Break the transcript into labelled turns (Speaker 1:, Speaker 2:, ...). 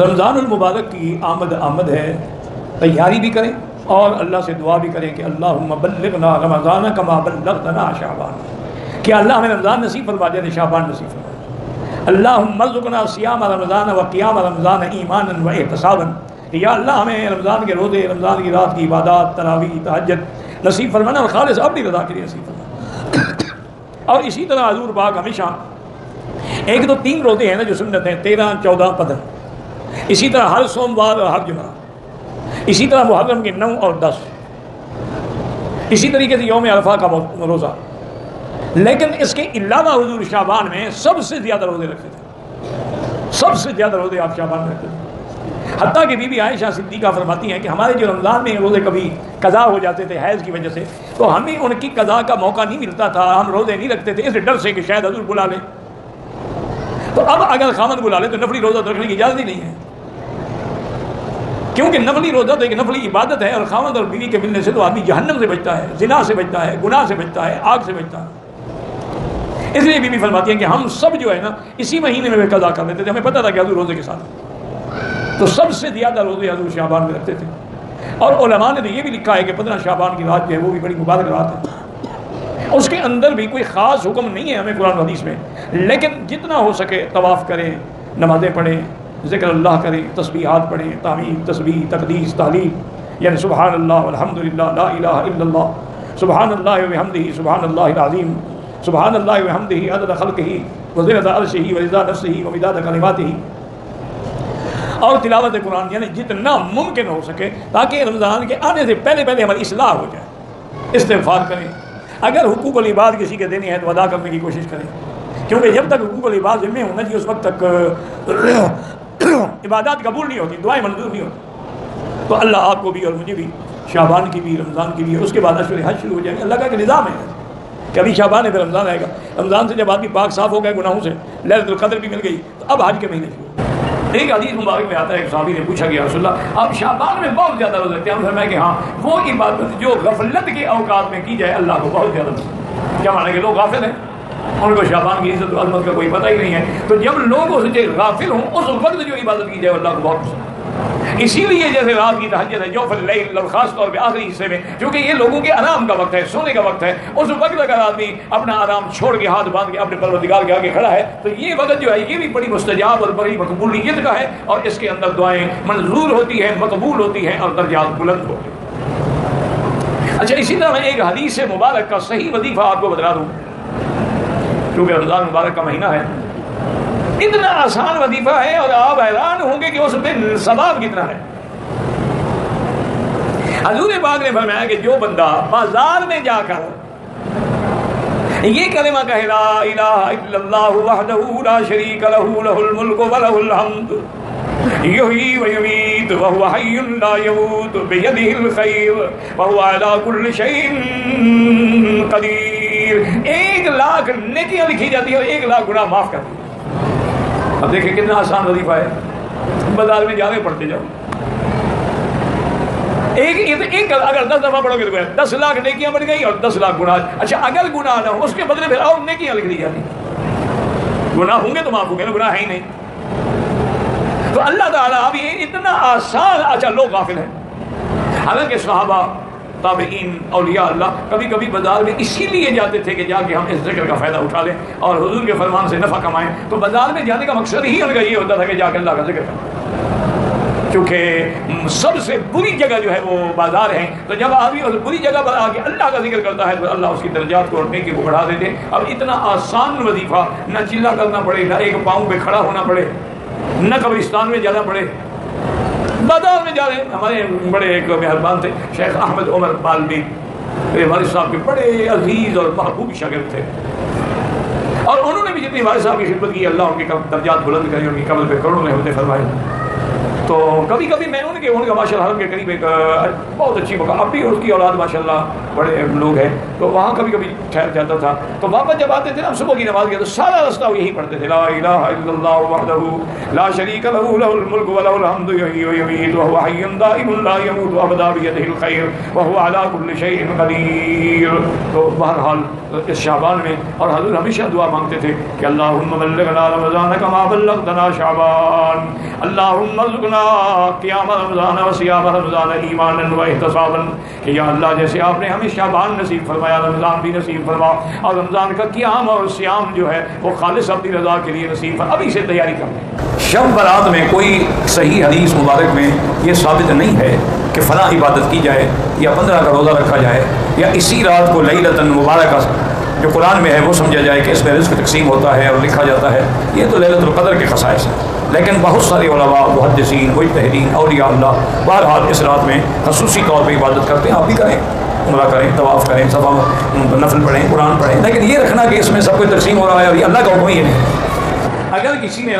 Speaker 1: رمضان المبارک کی آمد ہے، تیاری بھی کریں اور اللہ سے دعا بھی کریں کہ اللہم بلغنا رمضان کما بلغتنا شعبان، کہ اللہ ہمیں رمضان نصیب فرما دے، شعبان نصیب فرما دے۔ اللہم ارزقنا صیام رمضان و قیام رمضان ایمانا و احتسابا، کہ یا اللہ ہمیں رمضان کے روزے، رمضان کی رات کی عبادات، تراویح، تہجد نصیب فرمانا اور خالص اپنی رضا کے لیے نصیب فرمانا۔ اور اسی طرح حضور پاک ہمیشہ ایک تو 3 روزے ہیں نا جو سنت ہیں، 13، 14، 15، اسی طرح ہر سوموار اور ہر جمعہ، اسی طرح محرم کے 9 اور 10، اسی طریقے سے یوم عرفہ کا روزہ۔ لیکن اس کے علاوہ حضور شعبان میں سب سے زیادہ روزے رکھتے تھے، سب سے زیادہ روزے آپ شعبان میں رکھتے تھے۔ حتیٰ کہ بی بی عائشہ صدیقہ فرماتی ہیں کہ ہمارے جو رمضان میں روزے کبھی قضا ہو جاتے تھے حیض کی وجہ سے، تو ہمیں ان کی قضا کا موقع نہیں ملتا تھا، ہم روزے نہیں رکھتے تھے اس ڈر سے کہ شاید حضور بلا لیں۔ تو اب اگر خامد بلا لے تو نفلی روزہ رکھنے کی اجازت ہی نہیں ہے، کیونکہ نفلی روزہ تو ایک نفلی عبادت ہے، اور خامد اور بیوی کے ملنے سے تو آدمی جہنم سے بچتا ہے، زنا سے بچتا ہے، گناہ سے بچتا ہے، آگ سے بچتا ہے۔ اس لیے بیوی فرماتی ہیں کہ ہم سب جو ہے نا اسی مہینے میں قضا کر لیتے تھے، ہمیں پتہ تھا کہ حضور روزے کے ساتھ، تو سب سے زیادہ روزے حضور شعبان میں رکھتے تھے۔ اور علماء نے تو یہ بھی لکھا ہے کہ 15 شعبان کی رات جو ہے وہ بھی بڑی مبارک رات ہے، اس کے اندر بھی کوئی خاص حکم نہیں ہے ہمیں قرآن و حدیث میں، لیکن جتنا ہو سکے طواف کریں، نمازیں پڑھیں، ذکر اللہ کریں، تسبیحات پڑھیں، تحمید، تسبیح، تقدیس، تحلیل، یعنی سبحان اللہ والحمدللہ لا الہ الا اللہ، سبحان اللہ وبحمدہ، سبحان اللہ العظیم، سبحان اللہ وبحمدہ عدد خلقہ وزنۃ عرشہ ورضا نفسہ ومداد کلماتہ، اور تلاوت قرآن، یعنی جتنا ممکن ہو سکے تاکہ رمضان کے آنے سے پہلے پہلے ہماری اصلاح ہو جائے۔ استغفار کریں، اگر حقوق العباد کسی کے دینے ہیں تو ادا کرنے کی کوشش کریں، کیونکہ جب تک حقوق العباد ذمہ ہونا چاہیے اس وقت تک عبادات قبول نہیں ہوتی، دعائیں منظور نہیں ہوتی۔ تو اللہ آپ کو بھی اور مجھے بھی شعبان کی بھی، رمضان کی بھی، اس کے بعد اشہر حج شروع ہو جائیں گے۔ اللہ کا ایک نظام ہے کہ ابھی شعبان ہے پھر رمضان آئے گا، رمضان سے جب آدمی پاک صاف ہو گئے گناہوں سے، لیلۃ القدر بھی مل گئی، تو اب حج کے مہینے شروع۔ ایک حدیث مبارک میں آتا ہے، ایک صحابی نے پوچھا کہ یا رسول اللہ آپ شعبان میں بہت زیادہ روزے رکھتے ہیں؟ ہم فرمایا کہ ہاں وہ عبادت جو غفلت کے اوقات میں کی جائے اللہ کو بہت زیادہ پسند۔ کیا معنی کہ لوگ غافل ہیں، ان کو شعبان کی عزت و عظمت کا کوئی پتہ ہی نہیں ہے، تو جب لوگ اس سے غافل ہوں اس وقت جو عبادت کی جائے اللہ کو بہت پسند۔ اسی لیے جیسے رات کی تہجد ہے جوف اللیل، اور خاص طور پہ آخری حصے میں، کیونکہ یہ لوگوں کے آرام کا وقت ہے، سونے کا وقت ہے، اس وقت اگر آدمی اپنا آرام چھوڑ کے ہاتھ باندھ کے اپنے پروردگار کے آگے کھڑا ہے تو یہ وقت جو ہے یہ بھی بڑی مستجاب اور بڑی مقبولیت کا ہے، اور اس کے اندر دعائیں منظور ہوتی ہیں، مقبول ہوتی ہیں اور درجات بلند ہوتے ہیں۔ اچھا، اسی طرح میں ایک حدیث مبارک کا صحیح وظیفہ آپ کو بتا دوں، کیونکہ رمضان مبارک کا مہینہ ہے، اتنا آسان وظیفہ ہے اور آپ حیران ہوں گے کہ اس پہ ثواب کتنا ہے۔ حضور پاک نے فرمایا کہ جو بندہ بازار میں جا کر یہ کلمہ کہے لا الہ الا اللہ وحدہ لا شریک لہ لہ الملک ولہ الحمد یحیی و یمیت وہو حی لا یموت بیدہ الخیر وہو علی کل شیء قدیر، 1,00,000 نیکیاں لکھی جاتی ہیں اور 1,00,000 گناہ معاف کرتی ہیں۔ اب دیکھیں کتنا آسان وظیفہ ہے، بازار میں جا رہے پڑھتے جاؤ، ایک اگر 10 دفعہ پڑھو گے تو 10,00,000 نیکیاں بڑھ گئی اور 10,00,000 گناہ۔ اچھا اگر گناہ نہ ہو اس کے بدلے پھر اور نیکیاں لکھ دی جاتی، گناہ ہوں گے تو معاف ہوں گے نا، گناہ ہے ہی نہیں۔ تو اللہ تعالیٰ اب یہ اتنا آسان، اچھا لوگ غافل ہیں، حالانکہ صحابہ، تابعین، اولیاء اللہ کبھی کبھی بازار میں اسی لیے جاتے تھے کہ جا کے ہم اس ذکر کا فائدہ اٹھا لیں اور حضور کے فرمان سے نفع کمائیں، تو بازار میں جانے کا مقصد ہی ان کا یہ ہوتا تھا کہ جا کے اللہ کا ذکر کریں، کیونکہ سب سے بری جگہ جو ہے وہ بازار ہے، تو جب آدمی اس بری جگہ پر آ کے اللہ کا ذکر کرتا ہے تو اللہ اس کی درجات کو اور نیکی کو بڑھا دیتے۔ اب اتنا آسان وظیفہ، نہ چلا کرنا پڑے، نہ ایک پاؤں پہ کھڑا ہونا پڑے، نہ قبرستان میں جانا پڑے، بازار میں جا رہے ہیں۔ ہمارے بڑے ایک مہربان تھے شیخ احمد عمر بالوی، میرے والد صاحب کے بڑے عزیز اور محبوب شاگرد تھے، اور انہوں نے بھی جتنی والد صاحب کی خدمت کی اللہ ان کے درجات بلند کرے، ان کی قبر پہ کروڑوں رحمتیں فرمائے۔ تو کبھی کبھی میں ان کا ماشاء اللہ حرم کے قریب ایک بہت اچھی مقام، اب بھی اس کی اولاد ماشاء اللہ بڑے لوگ ہیں، تو وہاں کبھی کبھی ٹھہر جاتا تھا، تو واپس جب آتے تھے نا صبح کی نماز کے تو سارا رستہ وہ یہی پڑھتے تھے، لا الہ الا اللہ وحدہ لا شریک لہ لہ الملک ولہ الحمد یحیی و یمیت وہو حی دائم لا یموت ابدا بیدہ الخیر وہو علی کل شیء قدیر۔ تو بہرحال اس شعبان میں، اور حضور ہمیشہ دعا مانگتے تھے کہ اللہم بلغنا رمضان کما بلغتنا شعبان، اللہم اللہم ارزقنا قیام رمضان و صیام رمضان ایمانا و احتسابا، کہ یا اللہ جیسے آپ نے ہمیں شعبان نصیب فرمایا رمضان بھی نصیب فرما، اور رمضان کا قیام اور صیام جو ہے وہ خالص اپنی رضا کے لیے نصیب فرما۔ ابھی سے تیاری کر لیں۔ شب برات میں کوئی صحیح حدیث مبارک میں یہ ثابت نہیں ہے کہ فلاں عبادت کی جائے یا 15 کا روزہ رکھا جائے یا اسی رات کو لیلۃ مبارکہ جو قرآن میں ہے وہ سمجھا جائے کہ اس میں رزق تقسیم ہوتا ہے اور لکھا جاتا ہے، یہ تو لیلۃ القدر کے خصائص ہیں۔ لیکن بہت سارے علماء، محدثین، مجتہدین، اولیاء اللہ بہرحال اس رات میں خصوصی طور پہ عبادت کرتے ہیں۔ آپ بھی کریں، عمرہ کریں، طواف کریں، صفا نفل پڑھیں، قرآن پڑھیں، لیکن یہ رکھنا کہ اس میں سب کچھ تقسیم ہو رہا ہے اور یہ اللہ کا حکم ہی نہیں۔ اگر کسی نے